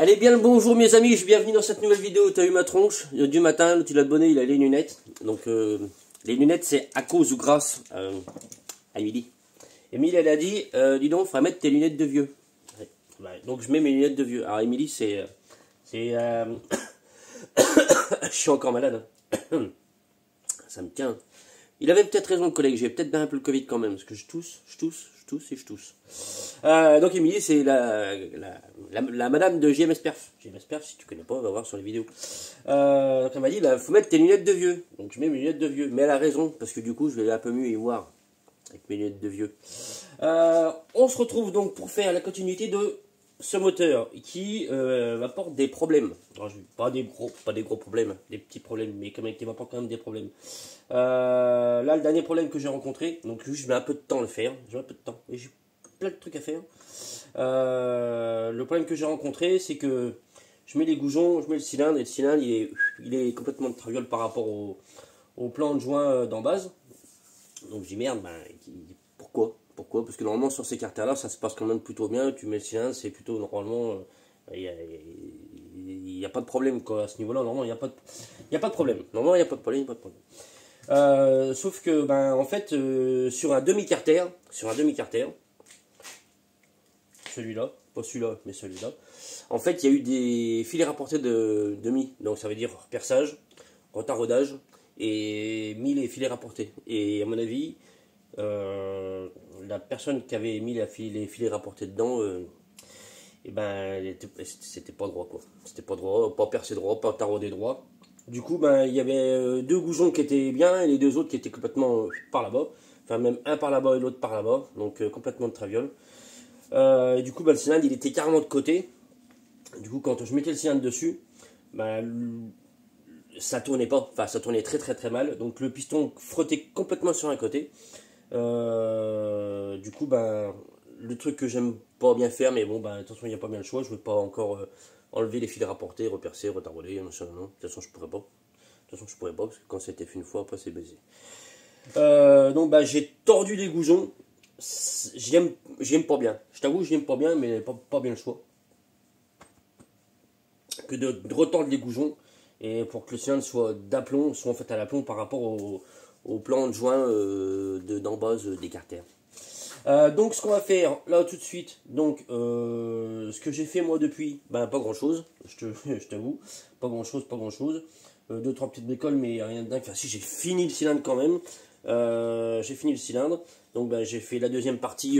Allez, bien le bonjour mes amis, bienvenue dans cette nouvelle vidéo. T'as eu ma tronche du matin, le petit abonné il a les lunettes. Donc les lunettes c'est à cause ou grâce à Émilie. Émilie elle a dit, dis donc, faudrait mettre tes lunettes de vieux. Ouais. Ouais, donc je mets mes lunettes de vieux. Alors Émilie c'est... je suis encore malade. Ça me tient. Il avait peut-être raison le collègue, j'ai peut-être bien un peu le Covid quand même, parce que je tousse. Donc Émilie, c'est la madame de JMS Perf. JMS Perf, si tu connais pas, on va voir sur les vidéos. Elle m'a dit, bah, faut mettre tes lunettes de vieux. Donc je mets mes lunettes de vieux. Mais elle a raison, parce que du coup, je vais un peu mieux y voir avec mes lunettes de vieux. On se retrouve donc pour faire la continuité de ce moteur qui m'apporte des problèmes. Alors, pas des gros problèmes, des petits problèmes, mais qui m'apporte quand même des problèmes. Là, le dernier problème que j'ai rencontré, donc je mets un peu de temps à le faire, j'ai un peu de temps, et j'ai plein de trucs à faire. Le problème que j'ai rencontré, c'est que je mets les goujons, je mets le cylindre, et le cylindre, il est complètement de traviole par rapport au plan de joint d'en base. Donc j'ai merde, ben, pourquoi? Parce que normalement sur ces carters-là, ça se passe quand même plutôt bien. Tu mets le cylindre, c'est plutôt normalement, il n'y a pas de problème quoi à ce niveau-là. Normalement, il n'y a pas de problème. Normalement, il n'y a pas de problème, sauf que, ben, en fait, sur un demi-carter, celui-là, pas celui-là, mais celui-là, en fait, il y a eu des filets rapportés de demi. Donc ça veut dire perçage, retardage et mis les filets rapportés. Et à mon avis, la personne qui avait mis les filets rapportés dedans, et ben, c'était pas droit quoi. C'était pas droit, pas percé droit, pas taraudé droit. Du coup, ben, il y avait deux goujons qui étaient bien et les deux autres qui étaient complètement par là-bas. Enfin, même un par là-bas et l'autre par là-bas. Donc, complètement de traviole. Et du coup, ben, le cylindre, il était carrément de côté. Du coup, quand je mettais le cylindre dessus, ben, ça tournait pas. Enfin, ça tournait très mal. Donc, le piston frottait complètement sur un côté. Du coup, ben, le truc que j'aime pas bien faire, mais bon, ben, de toute façon, il n'y a pas bien le choix. Je ne veux pas encore enlever les fils rapportés, repercer, retarder, machin, non. De toute façon, je pourrais pas. Parce que quand c'était fait une fois, après, c'est baisé. Donc, ben, j'ai tordu les goujons. J'aime pas bien. Je t'avoue, j'aime pas bien, mais pas bien le choix. Que de retordre les goujons. Et pour que le cylindre soit d'aplomb, soit en fait à l'aplomb par rapport au plan de joint d'en base des carters. Donc ce qu'on va faire là tout de suite, donc ce que j'ai fait moi depuis, ben pas grand chose, je t'avoue, pas grand chose, 2-3 petites bricoles mais rien de dingue. Enfin si, j'ai fini le cylindre quand même, j'ai fini le cylindre, donc ben, j'ai fait la deuxième partie,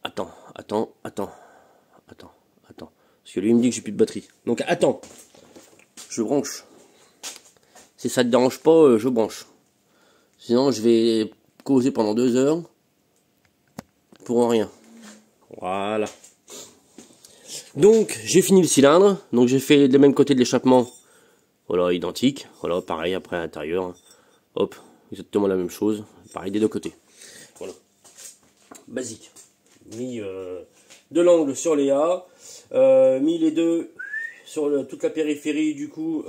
attends, parce que lui il me dit que j'ai plus de batterie, donc attends, je branche, si ça te dérange pas, je branche. Sinon, je vais causer pendant 2 heures pour rien. Voilà. Donc, j'ai fini le cylindre. Donc, j'ai fait le même côté de l'échappement. Voilà, identique. Voilà, pareil après à l'intérieur. Hop, exactement la même chose. Pareil des deux côtés. Voilà. Basique. Mis de l'angle sur les A. Mis les deux sur toute la périphérie. Du coup,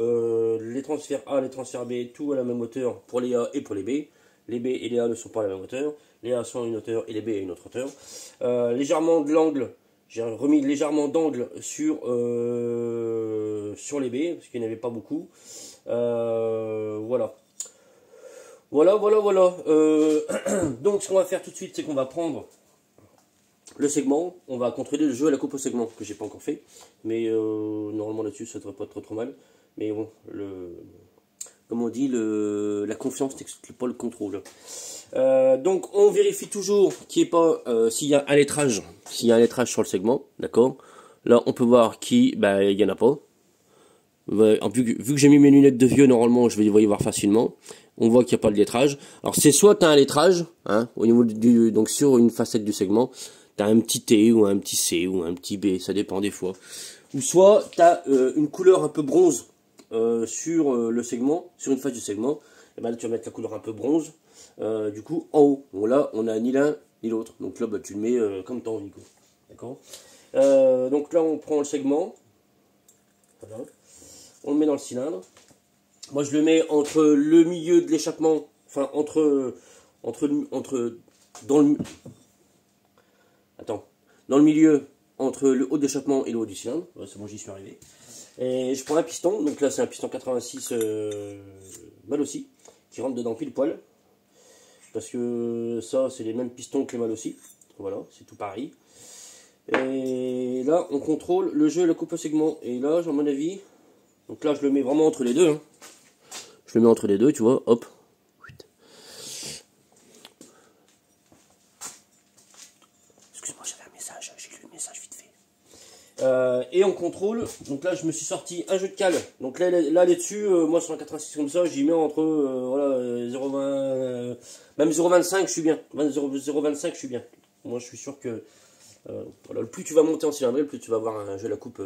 les transferts A, les transferts B, tout à la même hauteur pour les A et pour les B. Les B et les A ne sont pas à la même hauteur. Les A sont à une hauteur et les B à une autre hauteur. Légèrement de l'angle, j'ai remis légèrement d'angle sur les B, parce qu'il n'y en avait pas beaucoup. Voilà. Donc ce qu'on va faire tout de suite, c'est qu'on va prendre le segment. On va contrôler le jeu à la coupe au segment, que j'ai pas encore fait. Mais normalement là-dessus, ça devrait pas être trop mal. Mais bon, comme on dit, la confiance n'exclut pas le contrôle. Donc on vérifie toujours qu'il n'y ait pas, s'il y a un lettrage, sur le segment, d'accord. Là on peut voir qu'il n'y en a pas. Vu que j'ai mis mes lunettes de vieux, normalement je vais y voir facilement. On voit qu'il n'y a pas de lettrage. Alors c'est soit tu as un lettrage, hein, au niveau donc sur une facette du segment, tu as un petit T ou un petit C ou un petit B, ça dépend des fois. Ou soit tu as une couleur un peu bronze sur le segment, sur une face du segment. Et ben là, tu vas mettre la couleur un peu bronze. Du coup, en haut. Bon, là, on a ni l'un ni l'autre. Donc là, tu le mets comme ton Nico. D'accord. Donc là, on prend le segment. Voilà. On le met dans le cylindre. Moi, je le mets entre le milieu de l'échappement. Enfin, dans le... Attends. dans le milieu, entre le haut d'échappement et le haut du cylindre. Ouais, c'est bon, j'y suis arrivé. Et je prends un piston, donc là c'est un piston 86 mal aussi, qui rentre dedans pile poil. Parce que ça, c'est les mêmes pistons que les mal aussi. Voilà, c'est tout pareil. Et là, on contrôle le jeu et la coupe au segment. Et là, à mon avis, donc là, je le mets vraiment entre les deux. Hein. Je le mets entre les deux, tu vois, hop. Excuse-moi, j'avais un message, j'ai lu le message vite fait. Et on contrôle, donc là, je me suis sorti un jeu de cale. Donc là dessus, moi, sur un 86 comme ça, j'y mets entre, voilà, 0,20, même 0,25, je suis bien. 0,25, je suis bien. Moi, je suis sûr que, voilà, plus tu vas monter en cylindrée, plus tu vas avoir un jeu à la coupe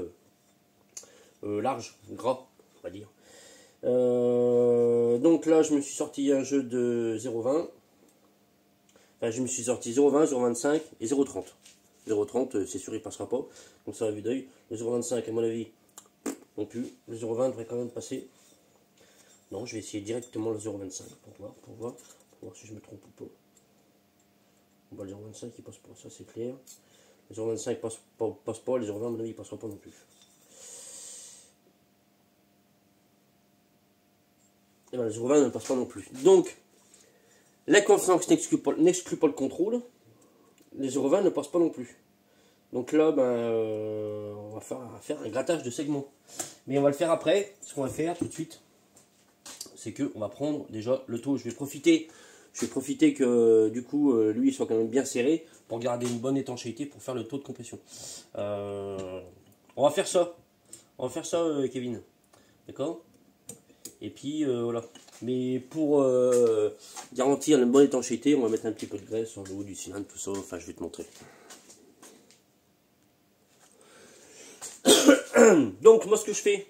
large, gras, on va dire. Donc là, je me suis sorti un jeu de 0,20. Enfin, je me suis sorti 0,20, 0,25 et 0,30. 0,30, c'est sûr, il passera pas. Donc ça, à vue d'œil. Le 0,25, à mon avis, non plus. Le 0,20 devrait quand même passer. Non, je vais essayer directement le 0,25 pour voir si je me trompe ou pas. Bon, le 0,25, il passe pas, ça c'est clair. Le 0,25 passe pas, le 0,20, à mon avis, il passera pas non plus. Et bien, le 0,20 ne passe pas non plus. Donc, la confiance n'exclut pas le contrôle. Les 0,20 ne passent pas non plus. Donc là, ben, on va faire un grattage de segments. Mais on va le faire après. Ce qu'on va faire tout de suite, c'est qu'on va prendre déjà le taux. Je vais profiter que du coup, lui, il soit quand même bien serré pour garder une bonne étanchéité pour faire le taux de compression. On va faire ça. Kevin. D'accord? Et puis, voilà. Mais pour garantir une bonne étanchéité, on va mettre un petit peu de graisse sur le haut du cylindre, tout ça. Enfin, je vais te montrer. Donc, moi, ce que je fais,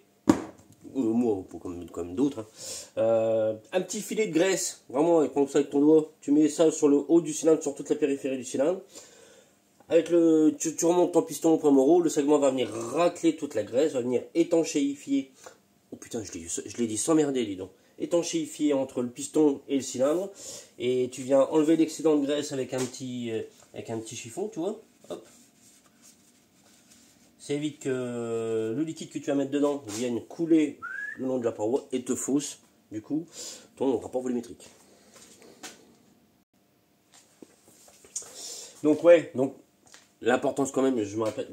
moi, comme d'autres, hein, un petit filet de graisse, vraiment, prends ça avec ton doigt, tu mets ça sur le haut du cylindre, sur toute la périphérie du cylindre. Avec tu remontes ton piston au point moro, le segment va venir racler toute la graisse, va venir étanchéifier. Oh putain, je l'ai dit sans merder, dis donc. Étanchéifier entre le piston et le cylindre. Et tu viens enlever l'excédent de graisse avec un petit chiffon, tu vois. Hop. Ça évite que le liquide que tu vas mettre dedans vienne couler le long de la paroi et te fausse, du coup, ton rapport volumétrique. Donc ouais, donc l'importance quand même, je me répète,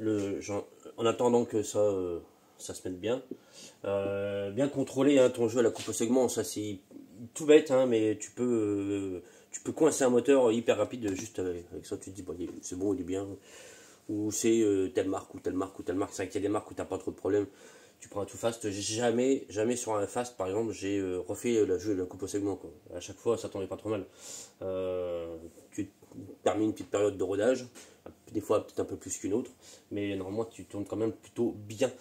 en attendant que ça se mette bien, bien contrôler hein, ton jeu à la coupe au segment, ça c'est tout bête, hein, mais tu peux coincer un moteur hyper rapide juste avec ça, tu te dis bon, c'est bon, il est bien. Ou c'est telle marque ou telle marque ou telle marque. C'est vrai qu'il y a des marques où tu n'as pas trop de problèmes. Tu prends un tout fast. Jamais sur un fast, par exemple, j'ai refait la coupe au segment. Quoi. À chaque fois, ça tombait pas trop mal. Tu termines une petite période de rodage. Des fois, peut-être un peu plus qu'une autre. Mais normalement, tu tournes quand même plutôt bien.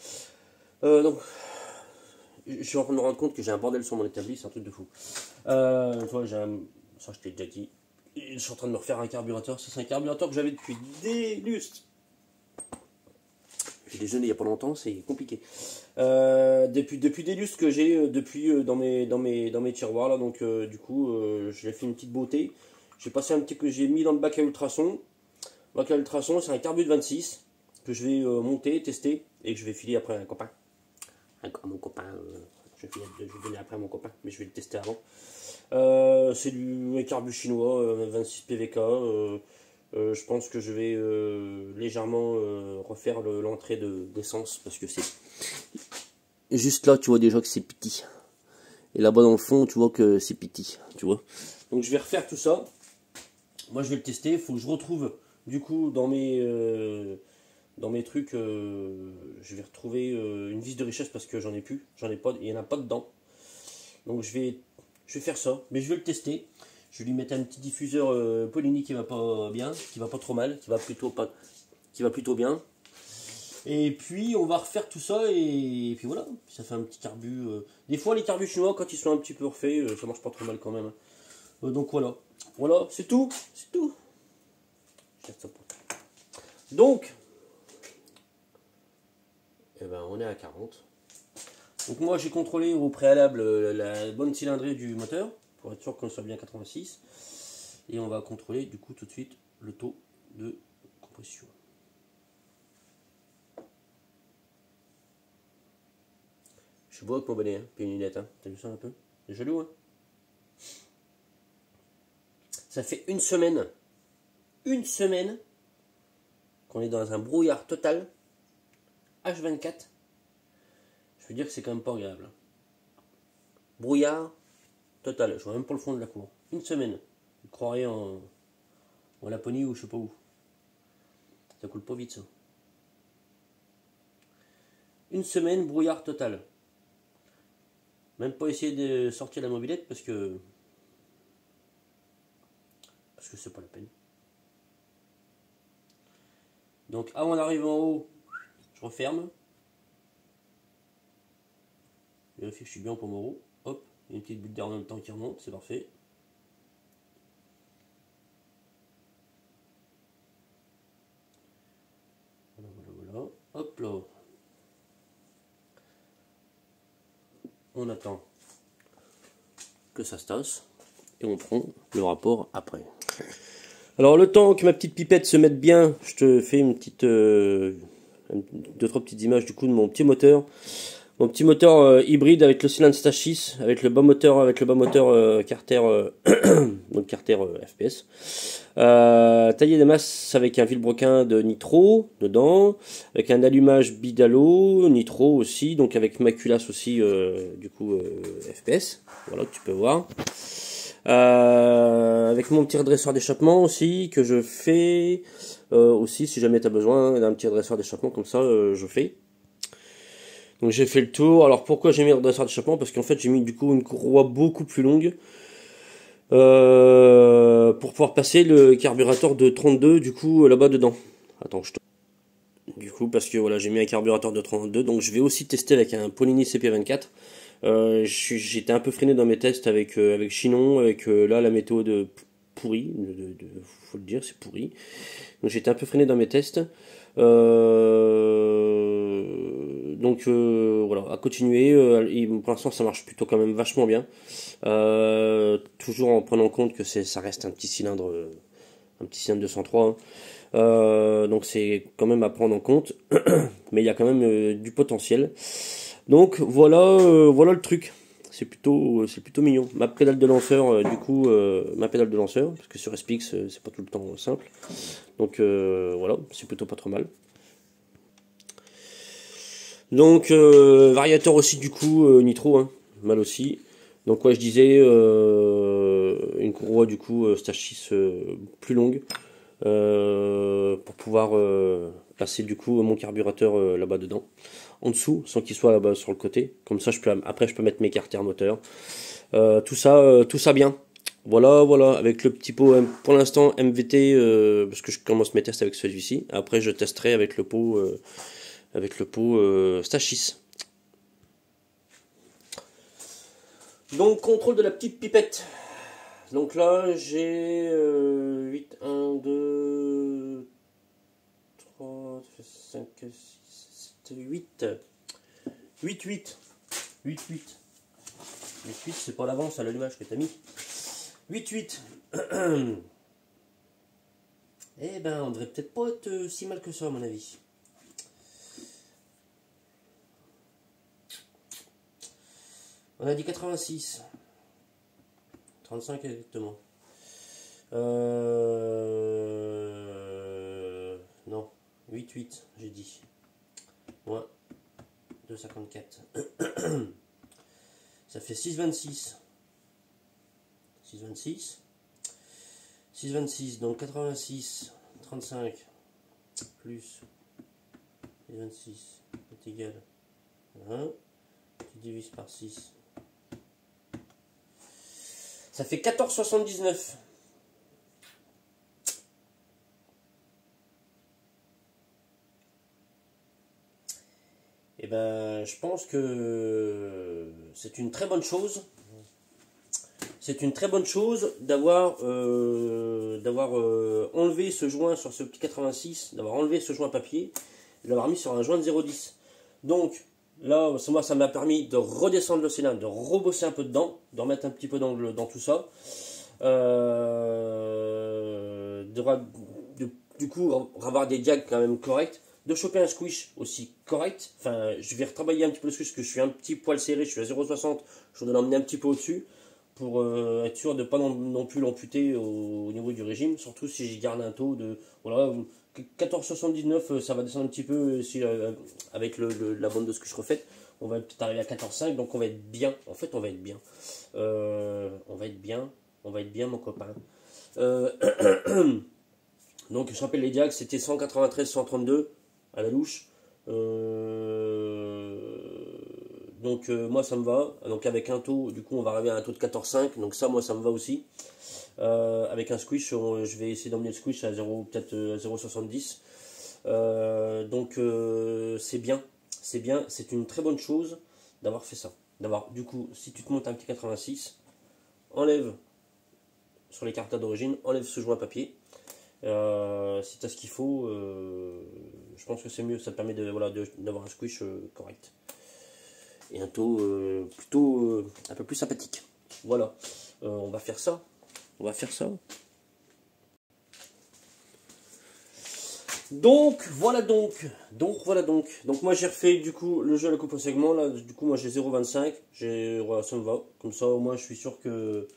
Donc, je suis en train de me rendre compte que j'ai un bordel sur mon établi. C'est un truc de fou. Toi, ça, je t'ai déjà dit. Je suis en train de me refaire un carburateur. Ça, c'est un carburateur que j'avais depuis des lustres. J'ai déjeuné il n'y a pas longtemps, c'est compliqué. Depuis des lustres que j'ai dans mes tiroirs là, donc du coup je l'ai fait une petite beauté. J'ai passé un petit que j'ai mis dans le bac à ultrasons. Le bac à ultrasons, c'est un carbu de 26 que je vais monter, tester et que je vais filer après à un copain. À mon copain, je vais donner après à mon copain, mais je vais le tester avant. C'est du carbu chinois, 26 PVK. Je pense que je vais légèrement refaire l'entrée d'essence parce que c'est juste là, tu vois déjà que c'est petit. Et là-bas dans le fond, tu vois que c'est petit, tu vois. Donc je vais refaire tout ça. Moi, je vais le tester. Il faut que je retrouve du coup dans mes trucs, je vais retrouver une vis de richesse parce que j'en ai plus, j'en ai pas, il y en a pas dedans. Donc je vais faire ça, mais je vais le tester. Je vais lui mettre un petit diffuseur Polini qui va pas bien, qui va pas trop mal, qui va plutôt bien. Et puis on va refaire tout ça et puis voilà, ça fait un petit carbu. Des fois les carbus chinois quand ils sont un petit peu refaits, ça marche pas trop mal quand même. Donc voilà, c'est tout, Donc, eh ben, on est à 40. Donc moi j'ai contrôlé au préalable la bonne cylindrée du moteur pour être sûr qu'on soit bien 86. Et on va contrôler du coup tout de suite le taux de compression. suis beau avec mon bonnet, hein, puis une lunette. Hein. T'as vu ça un peu? C'est jaloux, hein. Ça fait une semaine qu'on est dans un brouillard total, H24. Je veux dire que c'est quand même pas agréable. Brouillard total, je vois même pas le fond de la cour. Une semaine. Vous croirez en Laponie ou je sais pas où. Ça coule pas vite ça. Une semaine, brouillard total. Même pas essayer de sortir la mobilette parce que c'est pas la peine. Donc avant d'arriver en haut, je referme. Vérifie que je suis bien pour mon haut. Hop, il y a une petite bulle d'air en même temps qui remonte, c'est parfait. Voilà. Hop là. On attend que ça se tasse et on prend le rapport après. Alors le temps que ma petite pipette se mette bien, je te fais une petite, deux trois petites images du coup de mon petit moteur. Mon petit moteur hybride avec le cylindre Stage 6, avec le bas moteur Carter, donc Carter FPS. Taillé des masses avec un vilebrequin de nitro dedans, avec un allumage bidalo, nitro aussi, donc avec maculasse aussi du coup FPS, voilà que tu peux voir. Avec mon petit redresseur d'échappement aussi que je fais aussi si jamais tu as besoin d'un petit redresseur d'échappement comme ça je fais. Donc j'ai fait le tour. Alors pourquoi j'ai mis le redresseur d'échappement? Parce qu'en fait j'ai mis du coup une courroie beaucoup plus longue pour pouvoir passer le carburateur de 32 du coup là-bas dedans. Attends, du coup parce que voilà j'ai mis un carburateur de 32, donc je vais aussi tester avec un Polini CP24. J'étais un peu freiné dans mes tests avec Chinon, avec là la météo de pourri, faut le dire c'est pourri. Donc j'étais un peu freiné dans mes tests. Donc voilà, à continuer. Pour l'instant, ça marche plutôt quand même vachement bien. Toujours en prenant compte que ça reste un petit cylindre 203. Hein. Donc c'est quand même à prendre en compte, mais il y a quand même du potentiel. Donc voilà, voilà le truc. C'est plutôt mignon. Ma pédale de lanceur, parce que sur SPX c'est pas tout le temps simple. Donc voilà, c'est plutôt pas trop mal. Donc variateur aussi du coup nitro, hein, mal aussi. Donc ouais je disais une courroie du coup Stage 6 plus longue pour pouvoir passer du coup mon carburateur là-bas dedans, en dessous sans qu'il soit là-bas sur le côté. Comme ça après je peux mettre mes carters moteurs. Tout ça bien. Voilà, avec le petit pot pour l'instant MVT parce que je commence mes tests avec celui-ci. Après je testerai avec le pot Stage 6. Donc contrôle de la petite pipette. Donc là j'ai 8, 1, 2, 3, 5, 6, 7, 8. 8, c'est pas l'avance à l'allumage que t'as mis. 8. Eh ben on devrait peut-être pas être si mal que ça à mon avis. On a dit 86. 35 exactement. Non, 8, j'ai dit. Moins 2,54. Ça fait 6,26. 6,26, donc 86, 35, plus 26 est égal à 1. Tu divises par 6. Ça fait 14,79. Et ben, je pense que c'est une très bonne chose. C'est une très bonne chose d'avoir enlevé ce joint sur ce petit 86, d'avoir enlevé ce joint papier, de l'avoir mis sur un joint de 0,10. Donc là, moi, ça m'a permis de redescendre le cylindre, de rebosser un peu dedans, de remettre un petit peu d'angle dans tout ça. Du coup, avoir des diags quand même corrects. de choper un squish aussi correct. Enfin, je vais retravailler un petit peu le squish parce que je suis un petit poil serré, je suis à 0,60. Je voudrais l'emmener un petit peu au-dessus pour être sûr de ne pas non plus l'amputer au niveau du régime. Surtout si j'y garde un taux de voilà, 14,79, ça va descendre un petit peu si, avec la bande de squish refaite. On va peut-être arriver à 14,5, donc on va être bien. En fait, on va être bien. On va être bien. On va être bien, mon copain. Donc, je rappelle les diags, c'était 193, 132 à la louche. Moi, ça me va. Donc, avec un taux, du coup, on va arriver à un taux de 14,5. Donc, ça, moi, ça me va aussi. Avec un squish, je vais essayer d'emmener le squish à 0, peut-être à 0,70. C'est bien. C'est bien. C'est une très bonne chose d'avoir fait ça. D'avoir, du coup, si tu te montes un petit 86, enlève sur les cartes d'origine, enlève ce joint papier. Si tu as ce qu'il faut, je pense que c'est mieux. Ça te permet d'avoir un squish correct. Et un taux plutôt un peu plus sympathique. Voilà. On va faire ça. On va faire ça. Donc voilà donc. Donc moi j'ai refait du coup le jeu à la coupe au segment. Là, du coup moi j'ai 0,25. Voilà, ça me va. Comme ça au moins je suis sûr que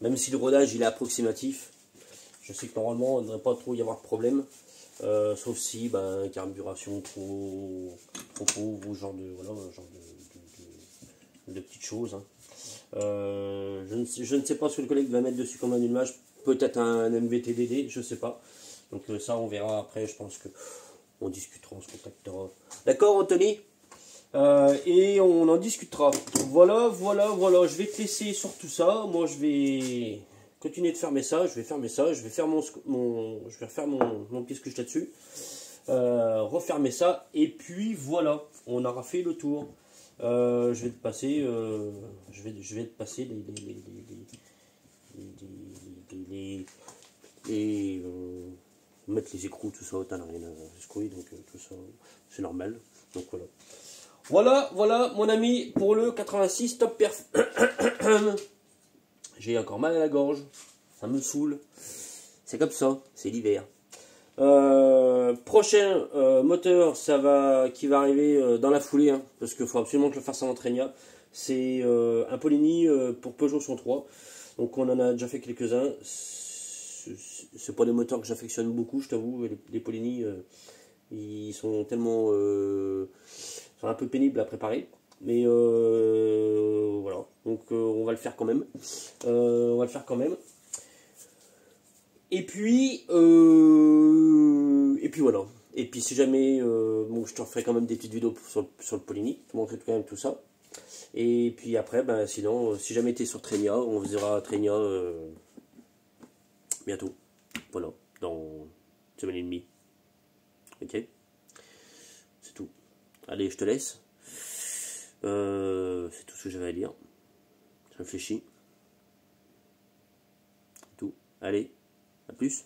même si le rodage il est approximatif, je sais que normalement il ne devrait pas trop y avoir de problème. Sauf si carburation trop pauvre ou genre de petites choses. Hein. Je ne sais pas ce que le collègue va mettre dessus comme un image. Peut-être un MVTDD, je ne sais pas. Donc ça on verra après, je pense que on discutera, on se contactera. D'accord Anthony et on en discutera. Voilà. Je vais te laisser sur tout ça. Moi, je vais continuer de fermer ça. Je vais fermer ça. Je vais faire je vais refaire mon petit squish là-dessus. Refermer ça. Et puis voilà, on aura fait le tour. Je vais te passer. Je vais te passer mettre les écrous, tout ça. T'en as rien à secouer, donc tout ça, c'est normal. Donc voilà. Voilà, mon ami, pour le 86 top perf. J'ai encore mal à la gorge. Ça me saoule. C'est comme ça, c'est l'hiver. Prochain moteur qui va arriver dans la foulée, hein, parce qu'il faut absolument que je le fasse en entraînement. C'est un Polini pour Peugeot 103. Donc on en a déjà fait quelques-uns. C'est pas des moteurs que j'affectionne beaucoup, je t'avoue. Les Polini, ils sont tellement... sont un peu pénibles à préparer. Mais voilà. Donc on va le faire quand même. Et puis voilà. Et puis si jamais, je te referai quand même des petites vidéos sur le Polini, te montrer quand même tout ça. Et puis après, sinon, si jamais tu es sur Trenia, on verra Trenia bientôt. Voilà, dans une semaine et demie. Ok, c'est tout. Allez, je te laisse. C'est tout ce que j'avais à dire. Je réfléchis. C'est tout. Allez, à plus.